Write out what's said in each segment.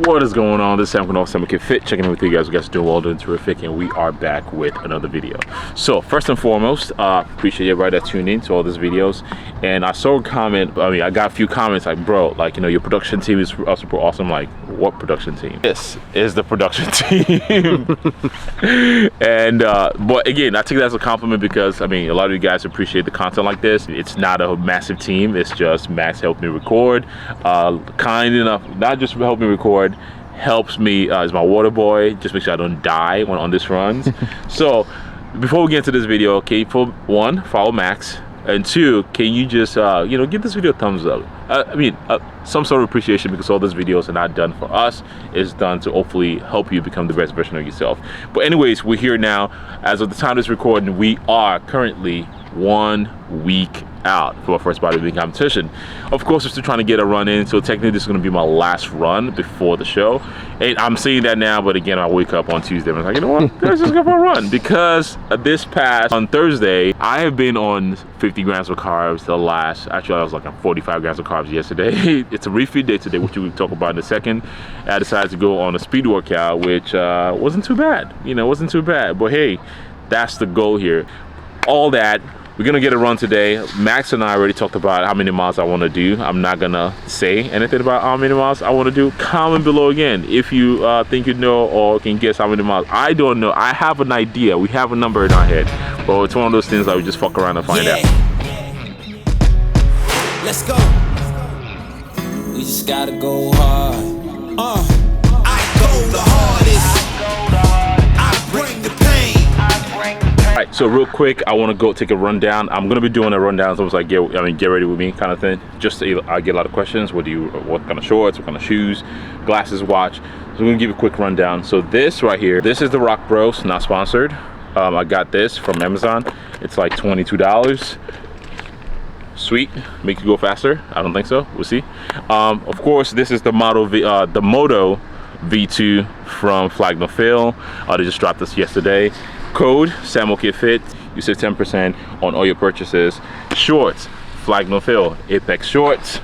What is going on? This is Sam with SAMOK Fit, checking in with you guys. You guys are doing well, doing terrific, and we are back with another video. So first and foremost, appreciate everybody that tuned in to all these videos. And I saw a comment, I got a few comments like, bro, like, you know, your production team is super awesome. Like, what production team? This is the production team. And but again, I take that as a compliment because I mean, a lot of you guys appreciate the content like this. It's not a massive team, it's just Max helped me record, kind enough not just help me record, helps me as my water boy, just make sure I don't die when on this runs. So before we get into this video, okay, for one, follow Max, and two, can you just you know, give this video a thumbs up. Some sort of appreciation, because all these videos are not done for us, it's done to hopefully help you become the best version of yourself. But anyways, we're here now. As of the time of this recording, we are currently 1 week out for our first bodybuilding competition. Of course, we're still trying to get a run in, so technically this is going to be my last run before the show. And I'm saying that now, but again, I wake up on Tuesday and I'm like, you know what, let's just go for a run, because on Thursday, I have been on 50 grams of carbs actually I was like on 45 grams of carbs yesterday. It's a refeed day today, which we'll talk about in a second. I decided to go on a speed workout, which wasn't too bad, you know, wasn't too bad, but hey, that's the goal here. All that, we're gonna get a run today. Max and I already talked about how many miles I want to do. I'm not gonna say anything about how many miles I want to do. Comment below again if you think you know or can guess how many miles. I don't know. I have an idea. We have a number in our head, but it's one of those things that we just fuck around and find out. Let's go. We just gotta go hard. I go the hardest. I bring the pain. Alright, so real quick, I want to go take a rundown. I'm gonna be doing a rundown, so it's like get ready with me kind of thing. Just I get a lot of questions. What kind of shorts, what kind of shoes, glasses, watch. So I'm gonna give you a quick rundown. So this right here, this is the Rock Bros, not sponsored. I got this from Amazon. It's like $22. Sweet, make you go faster. I don't think so. We'll see. Of course, this is the Moto V2 from Flag No Fail. They just dropped this yesterday. Code SAMOK Fit, you save 10% on all your purchases. Shorts, Flag No Fail, Apex shorts.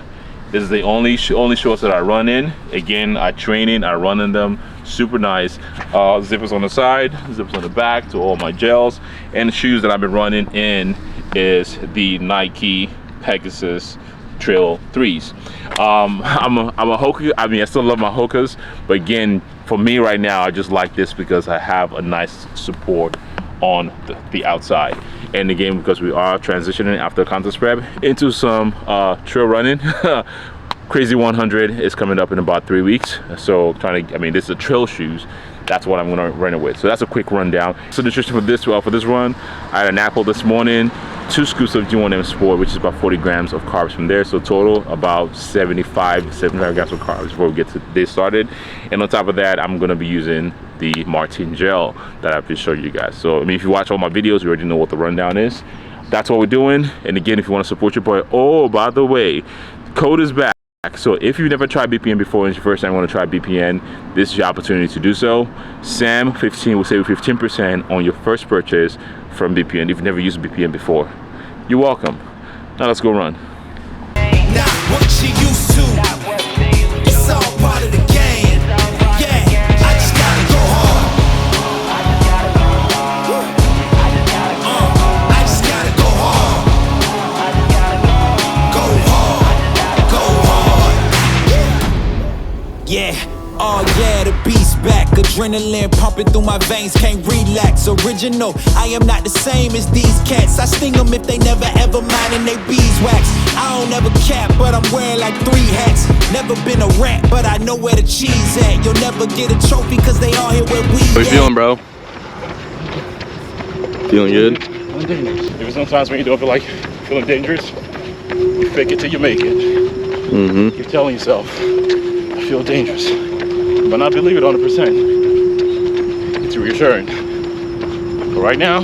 This is the only shorts that I run in. Again, I train in, I run in them. Super nice. Zippers on the side, zippers on the back to all my gels. And the shoes that I've been running in is the Nike Pegasus Trail 3s. I'm a Hoka. I mean, I still love my Hokas, but again, for me right now, I just like this because I have a nice support on the outside. And again, because we are transitioning after contest prep into some trail running. Crazy 100 is coming up in about 3 weeks. So this is a trail shoes. That's what I'm gonna run it with. So that's a quick rundown. So nutrition for this run, I had an apple this morning, 2 scoops of G1M Sport, which is about 40 grams of carbs from there. So total about 75 grams of carbs before we get to this started. And on top of that, I'm gonna be using the Martin gel that I've been showing you guys. So I mean, if you watch all my videos, you already know what the rundown is. That's what we're doing. And again, if you want to support your boy, oh, by the way, code is back. So if you've never tried BPN before and it's your first time you want to try BPN, this is your opportunity to do so. SAM15 will save you 15% on your first purchase from BPN if you've never used BPN before. You're welcome. Now let's go run. Not what you used to. It's all part of the game. Yeah, I just gotta go hard. I just gotta go hard. Go hard. Go hard. Yeah. Oh yeah, the beast back. Adrenaline pumping through my veins, can't relax. Original, I am not the same as these cats. I sting them if they never ever mind and they beeswax. I don't ever cap, but I'm wearing like 3 hats. Never been a rat, but I know where the cheese at. You'll never get a trophy cause they all here where we How you feeling, bro? Feeling good? Feeling dangerous. There's sometimes when you don't feel like feeling dangerous, you fake it till you make it. You're telling yourself, I feel dangerous. But not believe it 100%. It's reassuring. But right now, I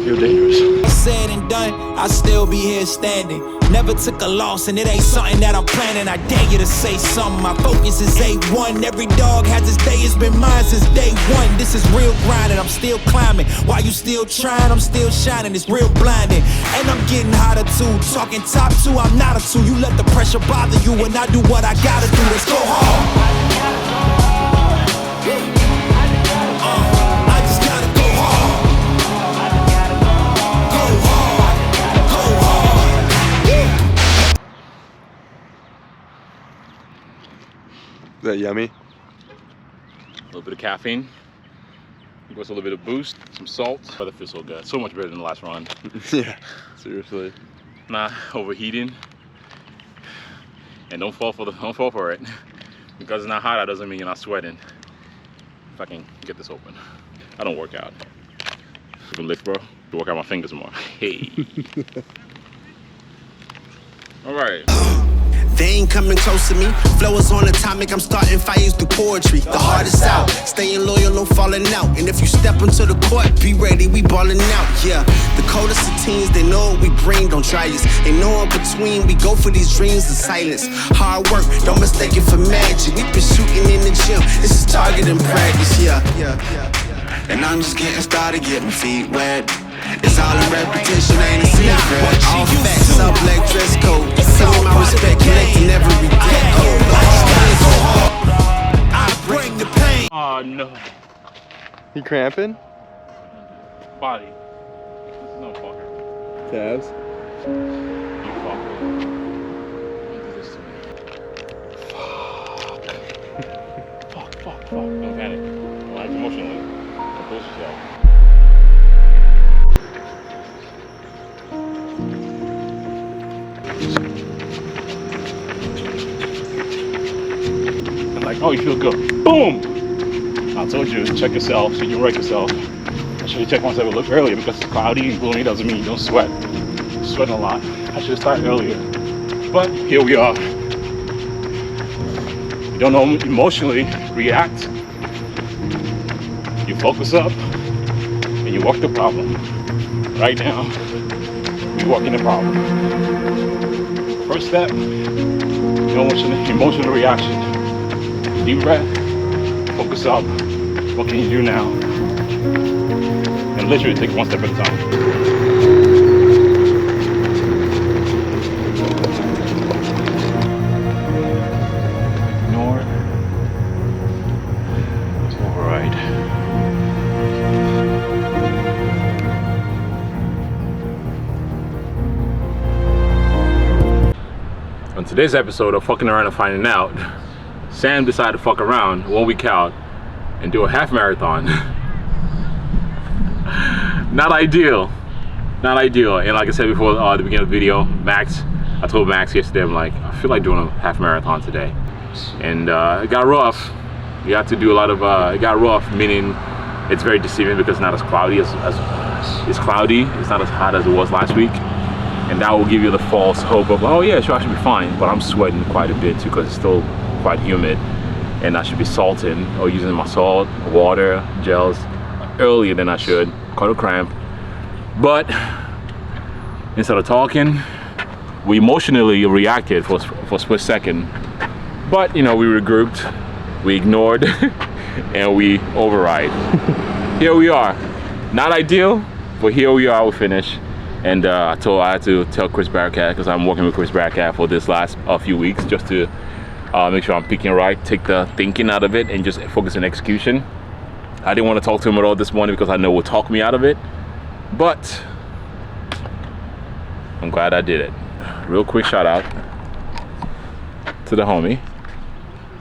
feel dangerous. Said and done, I'll still be here standing. Never took a loss and it ain't something that I'm planning. I dare you to say something, my focus is A1. Every dog has his day, it's been mine since day one. This is real grinding, I'm still climbing. While you still trying, I'm still shining, it's real blinding. And I'm getting hotter too, talking top 2, I'm not a 2. You let the pressure bother you and I do what I gotta do, let's go hard. I just gotta go hard. Go hard. Go hard. Is that yummy? A little bit of caffeine. Give us a little bit of boost, some salt. But it feels so good. So much better than the last run. Yeah, seriously. Not overheating. And don't fall for it. Because it's not hot, that doesn't mean you're not sweating. If I can get this open. I don't work out. You can lift, bro. To work out my fingers more. Hey. All right. They ain't coming close to me. Flow is on atomic, I'm starting fires through poetry. The hardest out, staying loyal, no falling out. And if you step into the court, be ready, we ballin' out. Yeah, the coldest of teens, they know what we bring, don't try us. Ain't no in between, we go for these dreams in silence. Hard work, don't mistake it for magic. We been shooting in the gym, this is target and practice. Yeah. And I'm just getting started, get my feet wet. It's all in repetition, ain't a secret. All facts, up like dress code. Some my respect, collecting every decade. I bring the pain. Oh no. You cramping? Body. This is no fucker. Tabs? You fucker. Don't do this to me. Fuck. Don't panic. Don't act emotionally. Compose yourself. And like, oh, you feel good. Boom! I told you, check yourself so you can wreck yourself. I should have checked myself a little earlier because it's cloudy and gloomy doesn't mean you don't sweat. You're sweating a lot. I should have started earlier. But here we are. You don't emotionally react. You focus up and you walk the problem. Right now, we walking the problem. First step, no emotional reaction. Deep breath, focus up. What can you do now? And literally take one step at a time. Ignore. Override. On today's episode of Fucking Around and Finding Out, Sam decided to fuck around 1 week out and do a half marathon. Not ideal. And like I said before the beginning of the video, I told Max yesterday, I'm like, I feel like doing a half marathon today. And it got rough. You have to do a lot of, it got rough, meaning it's very deceiving because it's not as cloudy it's cloudy. It's not as hot as it was last week. And that will give you the false hope of, oh yeah, it should actually be fine. But I'm sweating quite a bit too because it's still quite humid. And I should be salting or using my salt, water, gels earlier than I should. Caught a cramp. But instead of talking, we emotionally reacted for a split second. But you know, we regrouped, we ignored, and we override. Here we are. Not ideal, but here we are, we finished. And I had to tell Chris Barracat, because I'm working with Chris Barracat for this last few weeks, just to make sure I'm picking right, take the thinking out of it, and just focus on execution. I didn't want to talk to him at all this morning because I know it would talk me out of it, but I'm glad I did it. Real quick shout out to the homie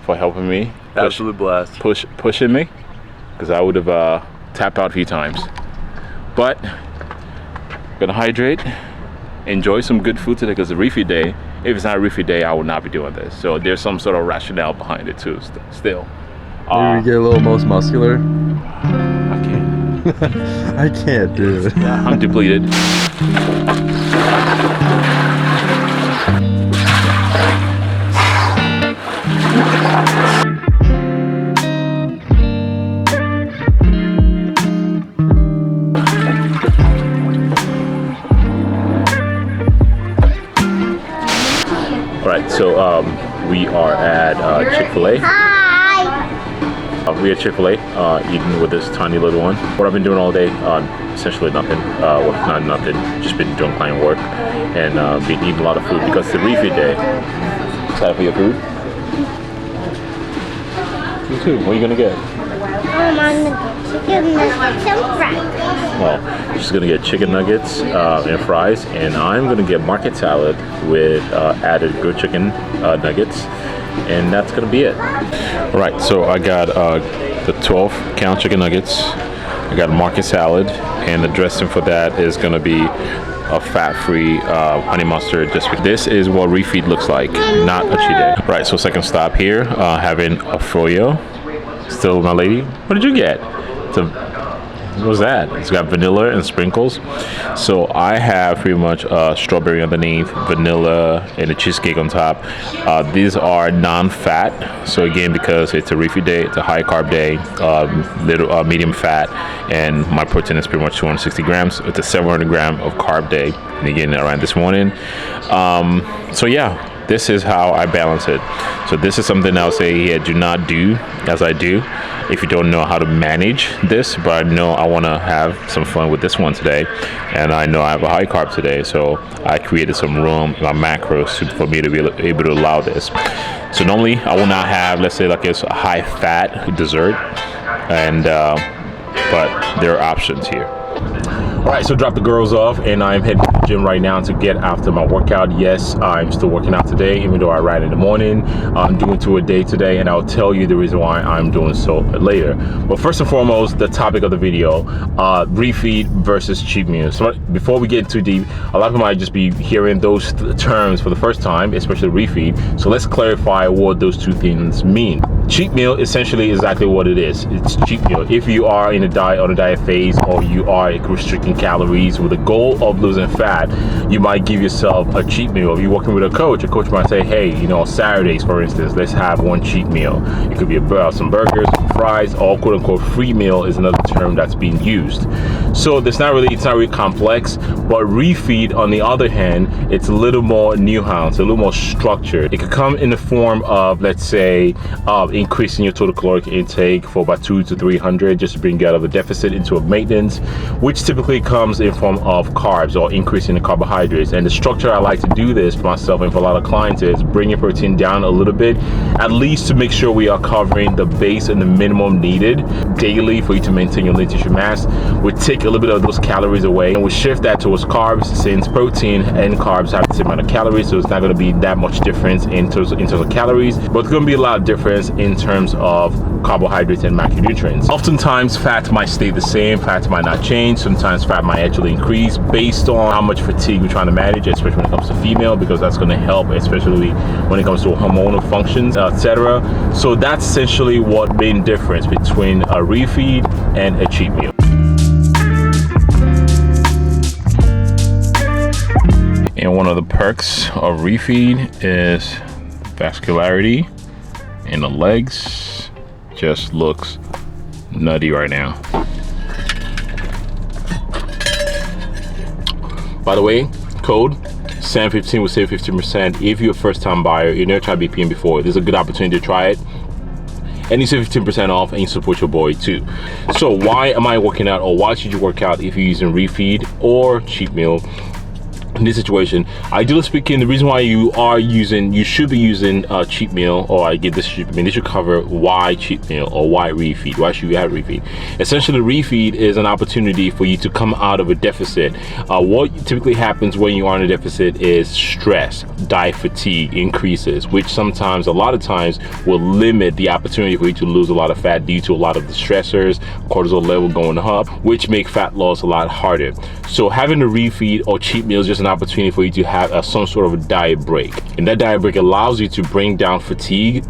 for helping me. Absolute blast. Pushing me, because I would have tapped out a few times. But gonna hydrate, enjoy some good food today because it's a refeed day. If it's not a refeed day, I would not be doing this. So there's some sort of rationale behind it too. Still, maybe we get a little most muscular. I can't. I can't do it. I'm depleted. Alright, so we are at Chick-fil-A. We at Chick-fil-A eating with this tiny little one. What I've been doing all day, essentially nothing. Well, not nothing, just been doing client work and been eating a lot of food because it's a refeed day. Excited for your food? You too. What are you gonna get? I'm gonna get chicken nuggets and fries. Well, she's gonna get chicken nuggets and fries, and I'm gonna get market salad with added grilled chicken nuggets, and that's gonna be it. All right, so I got the 12-count chicken nuggets. I got a market salad, and the dressing for that is gonna be a fat-free honey mustard. This is what Refeed looks like, not a cheat day. Right, so second stop here, having a froyo. Still, my lady, what did you get? What was that? It's got vanilla and sprinkles. So I have pretty much strawberry underneath, vanilla, and a cheesecake on top. These are non-fat. So again, because it's a Refeed day, it's a high carb day, medium fat, and my protein is pretty much 260 grams. It's a 700 gram of carb day. And again, I ran this morning. So yeah, this is how I balance it. So this is something I'll say here, do not do as I do if you don't know how to manage this, but I know I want to have some fun with this one today, and I know I have a high carb today, so I created some room in my macros for me to be able to allow this. So normally I will not have, let's say, like it's a high fat dessert, and but there are options here. All right, so drop the girls off, and I'm heading to the gym right now to get after my workout. Yes, I'm still working out today, even though I ran in the morning. I'm doing 2 a day today, and I'll tell you the reason why I'm doing so later. But first and foremost, the topic of the video, refeed versus cheat meals. So before we get too deep, a lot of people might just be hearing those terms for the first time, especially refeed. So let's clarify what those two things mean. Cheat meal essentially is exactly what it is. It's cheat meal. If you are in a diet phase, or you are restricting calories with the goal of losing fat, you might give yourself a cheat meal. If you're working with a coach might say, hey, you know, Saturdays, for instance, let's have one cheat meal. It could be some burgers, some fries, or quote unquote free meal is another term that's being used. So it's not really complex. But refeed, on the other hand, it's a little more nuanced, a little more structured. It could come in the form of, let's say, increasing your total caloric intake for about 200 to 300, just to bring you out of a deficit into a maintenance, which typically comes in form of carbs or increasing the carbohydrates. And the structure I like to do this for myself and for a lot of clients is bringing protein down a little bit, at least to make sure we are covering the base and the minimum needed daily for you to maintain your lean tissue mass. We take a little bit of those calories away, and we shift that towards carbs, since protein and carbs have the same amount of calories, so it's not going to be that much difference in terms of calories, but it's going to be a lot of difference in terms of carbohydrates and macronutrients. Oftentimes fat might stay the same, fat might not change, sometimes fat might actually increase based on how much fatigue we're trying to manage, especially when it comes to female, because that's going to help, especially when it comes to hormonal functions, etc. So that's essentially what main difference between a refeed and a cheat meal. And one of the perks of refeed is vascularity in the legs. Just looks nutty right now. By the way, code SAM15 will save 15% if you're a first-time buyer. You've never tried BPM before. This is a good opportunity to try it. And you save 15% off, and you support your boy too. So why am I working out, or why should you work out if you're using refeed or cheat meal? In this situation, ideally speaking, the reason why you should be using a cheat meal, or I get this cheat meal, this should cover why cheat meal or why refeed. Why should you have refeed? Essentially, refeed is an opportunity for you to come out of a deficit. What typically happens when you are in a deficit is stress, diet fatigue increases, which sometimes, a lot of times, will limit the opportunity for you to lose a lot of fat due to a lot of the stressors, cortisol level going up, which make fat loss a lot harder. So having a refeed or cheat meal is just an opportunity for you to have some sort of a diet break, and that diet break allows you to bring down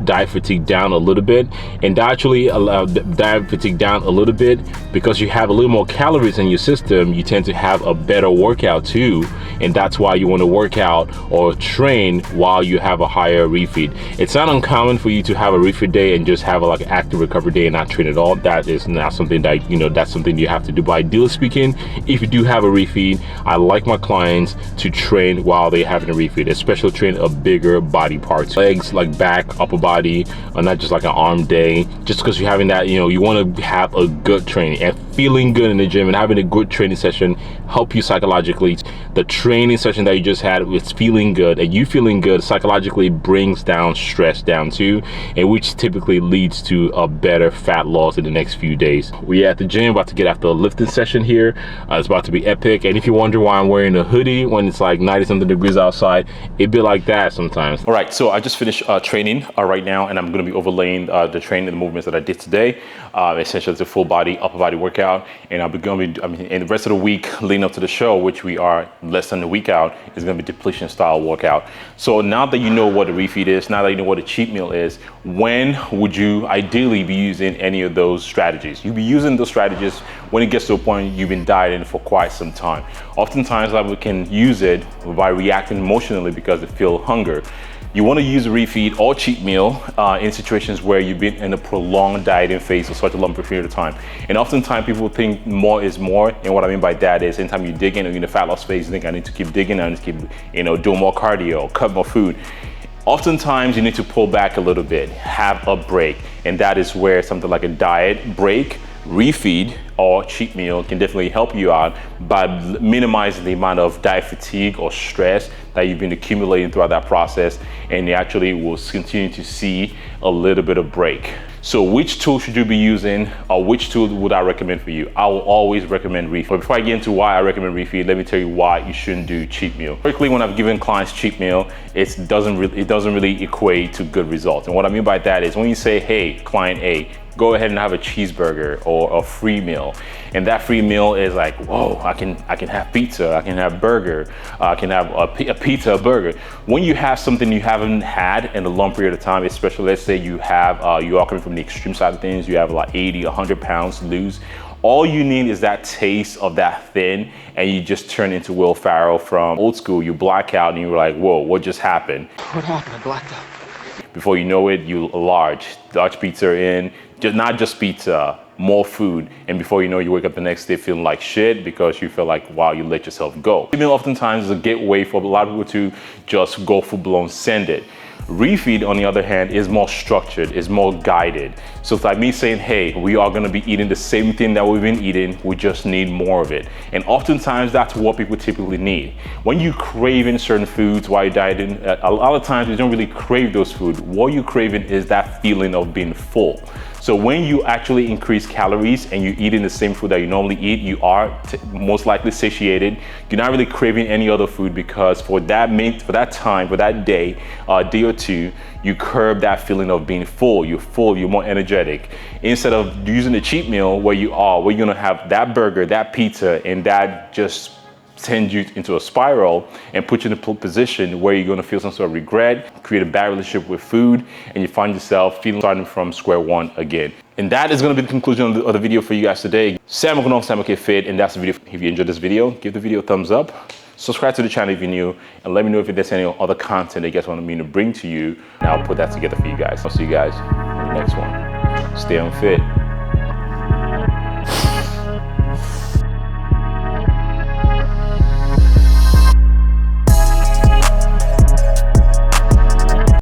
diet fatigue down a little bit, and actually allow diet fatigue down a little bit because you have a little more calories in your system. You tend to have a better workout too, and that's why you want to work out or train while you have a higher refeed. It's not uncommon for you to have a refeed day and just have a active recovery day and not train at all. That is not something that, that's something you have to do. But ideally speaking, if you do have a refeed, I like my clients to train while they're having a refeed, especially train a bigger body parts, legs, like back, upper body, or not just like an arm day, just because you're having that, you want to have a good training. And feeling good in the gym and having a good training session help you psychologically. The training session that you just had with feeling good and you feeling good psychologically brings down stress down too, and which typically leads to a better fat loss in the next few days. We're at the gym about to get after a lifting session here. It's about to be epic, and if you wonder why I'm wearing a hoodie when it's like 90 something degrees outside, it be like that sometimes. All right, so I just finished training right now, and I'm going to be overlaying the training and the movements that I did today. Essentially it's a full body upper body workout, and I'll be going to be, in the rest of the week leading up to the show, which we are less than a week out, is going to be depletion style workout. So now that you know what a refeed is, now that you know what a cheat meal is, when would you ideally be using any of those strategies? You'll be using those strategies when it gets to a point you've been dieting for quite some time. Oftentimes we can use it by reacting emotionally because they feel hunger. You want to use a refeed or cheat meal in situations where you've been in a prolonged dieting phase for such a long period of time. And oftentimes people think more is more, and what I mean by that is anytime you dig in or you're in the fat loss phase, you think I need to keep digging, I need to keep doing more cardio, cut more food. Oftentimes you need to pull back a little bit, have a break, and that is where something like a diet break, refeed, or cheat meal can definitely help you out by minimizing the amount of diet fatigue or stress that you've been accumulating throughout that process, and you actually will continue to see a little bit of break. So which tool should you be using, or which tool would I recommend for you? I will always recommend refeed. But before I get into why I recommend refeed, let me tell you why you shouldn't do cheat meal. Quickly, when I've given clients cheat meal, it doesn't really equate to good results. And what I mean by that is when you say, hey, client A, go ahead and have a cheeseburger or a free meal, and that free meal is like, whoa, I can have pizza, I can have burger, I can have a pizza, a burger. When you have something you haven't had in a long period of time, especially let's say you have you are coming from the extreme side of things, you have like 80, 100 pounds to lose. All you need is that taste of that thin, and you just turn into Will Ferrell from Old School. You black out and you're like, whoa, what just happened? What happened? I blacked out. Before you know it, you large pizza in, not just pizza, more food, and before you know, you wake up the next day feeling like shit because you feel like, wow, you let yourself go. Cheat meal oftentimes is a gateway for a lot of people to just go full blown send it. Refeed, on the other hand, is more structured, is more guided. So it's like me saying, hey, we are gonna be eating the same thing that we've been eating, we just need more of it. And oftentimes that's what people typically need. When you craving certain foods while you're dieting, a lot of times you don't really crave those foods. What you're craving is that feeling of being full. So when you actually increase calories and you're eating the same food that you normally eat, you are most likely satiated. You're not really craving any other food because for that time, for that day or two, you curb that feeling of being full. You're full, you're more energetic. Instead of using a cheat meal where you're gonna have that burger, that pizza, and that just send you into a spiral and put you in a position where you're going to feel some sort of regret, create a bad relationship with food, and you find yourself starting from square one again. And that is going to be the conclusion of the video for you guys today. SAMOK of SAMOK Fit, and that's the video. If you enjoyed this video, give the video a thumbs up. Subscribe to the channel if you're new, and let me know if there's any other content that you guys want me to bring to you, and I'll put that together for you guys. I'll see you guys in the next one. Stay unfit.